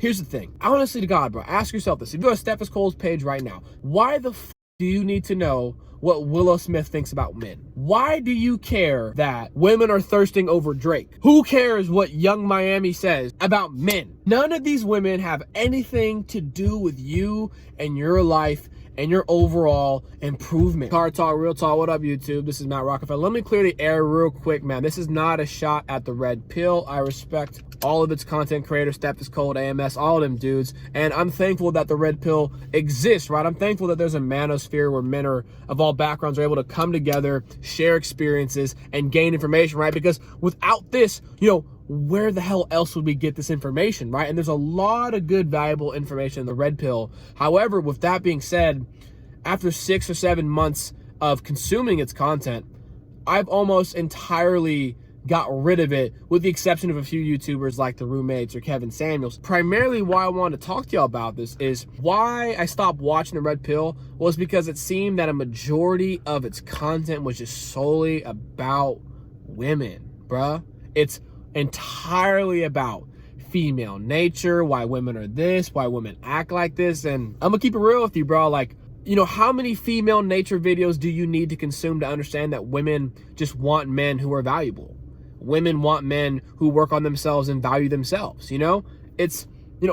Here's the thing. Honestly to God, bro, ask yourself this. If you go to Steph Cole's page right now, why the do you need to know what Willow Smith thinks about men? Why do you care that women are thirsting over Drake? Who cares what Young Miami says about men? None of these women have anything to do with you and your life and your overall improvement. Car Talk, Real Talk, what up YouTube? This is Matt Rockefeller. Let me clear the air real quick, man. This is not a shot at the Red Pill. I respect all of its content creators, Steph Cold, AMS, all of them dudes. And I'm thankful that the Red Pill exists, right? I'm thankful that there's a manosphere where men are of all backgrounds are able to come together, share experiences, and gain information, right? Because without this, where the hell else would we get this information, right? And there's a lot of good, valuable information in the Red Pill. However, with that being said, after 6 or 7 months of consuming its content, I've almost entirely got rid of it, with the exception of a few YouTubers like The Roommates or Kevin Samuels. Primarily why I want to talk to y'all about this is why I stopped watching the Red Pill was because it seemed that a majority of its content was just solely about women, bruh. It's entirely about female nature, why women are this, why women act like this. And I'm gonna keep it real with you, bro. Like, how many female nature videos do you need to consume to understand that women just want men who are valuable? Women want men who work on themselves and value themselves. It's,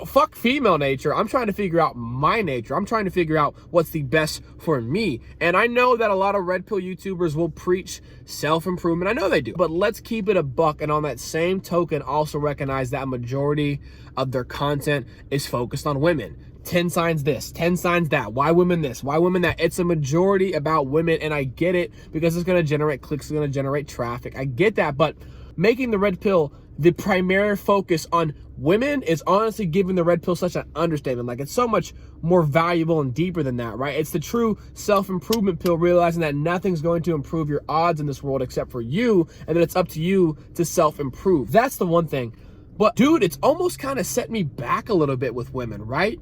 fuck female nature. I'm trying to figure out my nature. I'm trying to figure out what's the best for me. And I know that a lot of Red Pill YouTubers will preach self-improvement. I know they do. But let's keep it a buck. And on that same token, also recognize that a majority of their content is focused on women. 10 signs this, 10 signs that, why women this, why women that. It's a majority about women, and I get it because it's going to generate clicks, it's going to generate traffic. I get that, but making the Red Pill the primary focus on women is honestly giving the Red Pill such an understatement. Like, it's so much more valuable and deeper than that, right? It's the true self-improvement pill, realizing that nothing's going to improve your odds in this world except for you, and that it's up to you to self-improve. That's the one thing. But dude, it's almost kind of set me back a little bit with women, right?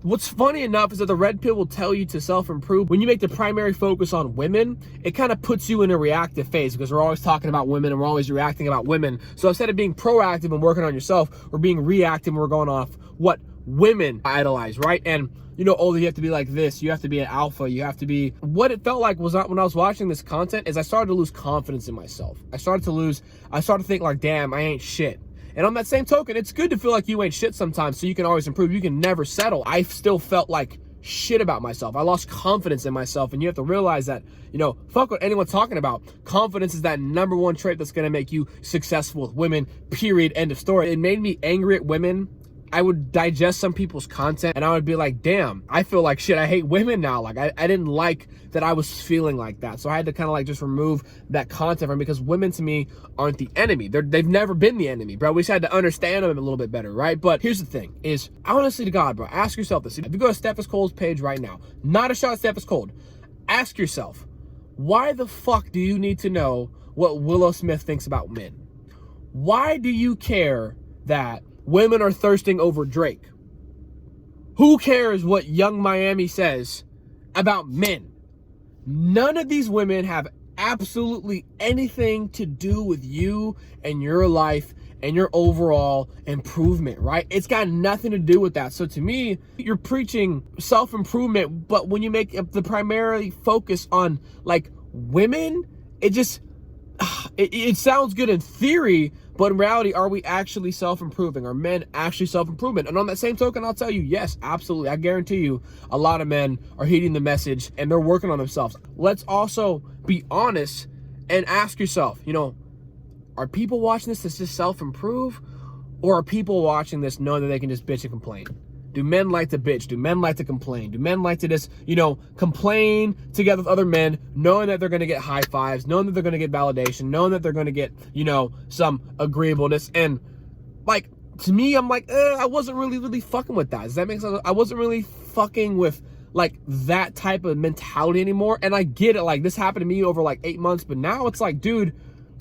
What's funny enough is that the Red Pill will tell you to self-improve. When you make the primary focus on women, it kind of puts you in a reactive phase because we're always talking about women and we're always reacting about women. So instead of being proactive and working on yourself, we're being reactive and we're going off what women idolize, right? And you have to be like this, you have to be an alpha, you have to be. What it felt like was not, when I was watching this content, is I started to lose confidence in myself. I started to think like, damn, I ain't shit. And on that same token, it's good to feel like you ain't shit sometimes, so you can always improve. You can never settle. I still felt like shit about myself. I lost confidence in myself, and you have to realize that, fuck what anyone's talking about. Confidence is that #1 trait that's gonna make you successful with women, period, end of story. It made me angry at women. I would digest some people's content and I would be like, damn, I feel like shit. I hate women now. Like, I didn't like that I was feeling like that. So I had to kind of like just remove that content from me, because women to me aren't the enemy. They've never been the enemy, bro. We just had to understand them a little bit better, right? But here's the thing is, honestly to God, bro, ask yourself this. If you go to Steph Cole's page right now, not a shot at Steph Cole, ask yourself, why the fuck do you need to know what Willow Smith thinks about men? Why do you care that women are thirsting over Drake? Who cares what Young Miami says about men? None of these women have absolutely anything to do with you and your life and your overall improvement, right? It's got nothing to do with that. So to me, you're preaching self-improvement, but when you make the primary focus on like women, it just, it sounds good in theory, but in reality, are we actually self-improving? Are men actually self-improvement? And on that same token, I'll tell you, yes, absolutely. I guarantee you a lot of men are heeding the message and they're working on themselves. Let's also be honest and ask yourself, are people watching this to just self-improve? Or are people watching this knowing that they can just bitch and complain? Do men like to bitch? Do men like to complain? Do men like to just, complain together with other men, knowing that they're going to get high fives, knowing that they're going to get validation, knowing that they're going to get, some agreeableness? And like, to me, I'm like, I wasn't really fucking with that. Does that make sense? I wasn't really fucking with like that type of mentality anymore. And I get it. Like, this happened to me over like 8 months, but now it's like, dude,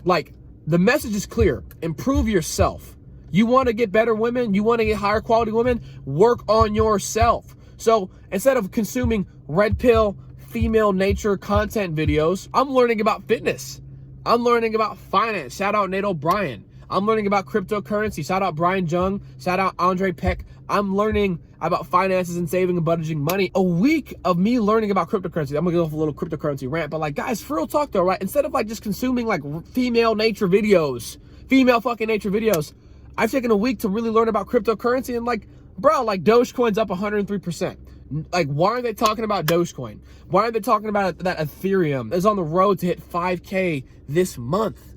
like, the message is clear. Improve yourself. You want to get better women? You want to get higher quality women? Work on yourself. So instead of consuming Red Pill, female nature content videos, I'm learning about fitness. I'm learning about finance. Shout out Nate O'Brien. I'm learning about cryptocurrency. Shout out Brian Jung. Shout out Andre Peck. I'm learning about finances and saving and budgeting money. A week of me learning about cryptocurrency. I'm gonna go off a little cryptocurrency rant, but like, guys, for real talk though, right? Instead of like just consuming like female fucking nature videos, I've taken a week to really learn about cryptocurrency. And like, bro, like Dogecoin's up 103%. Like, why aren't they talking about Dogecoin? Why aren't they talking about that Ethereum is on the road to hit 5K this month?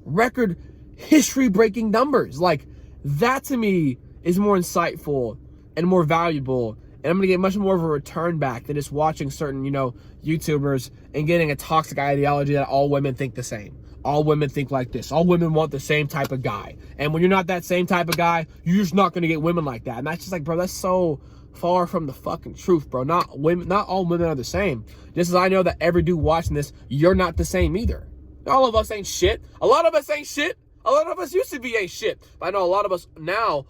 Record history-breaking numbers. Like, that to me is more insightful and more valuable. And I'm going to get much more of a return back than just watching certain, YouTubers and getting a toxic ideology that all women think the same. All women think like this. All women want the same type of guy. And when you're not that same type of guy, you're just not going to get women like that. And that's just like, bro, that's so far from the fucking truth, bro. Not all women are the same. Just as I know that every dude watching this, you're not the same either. All of us ain't shit. A lot of us ain't shit. A lot of us used to be ain't shit. But I know a lot of us now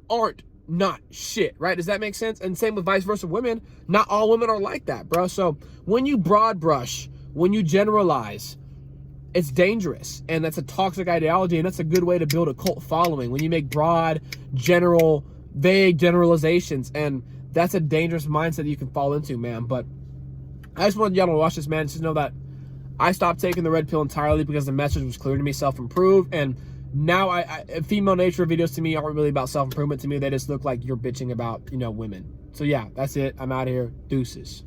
aren't not shit, right? Does that make sense? And same with vice versa women. Not all women are like that, bro. So when you broad brush, when you generalize, it's dangerous. And that's a toxic ideology. And that's a good way to build a cult following. When you make broad, general, vague generalizations, and that's a dangerous mindset you can fall into, man. But I just wanted y'all to watch this, man. Just know that I stopped taking the red pill entirely because the message was clear to me, self-improve. And now female nature videos to me aren't really about self-improvement. To me, they just look like you're bitching about, women. So yeah, that's it. I'm out of here. Deuces.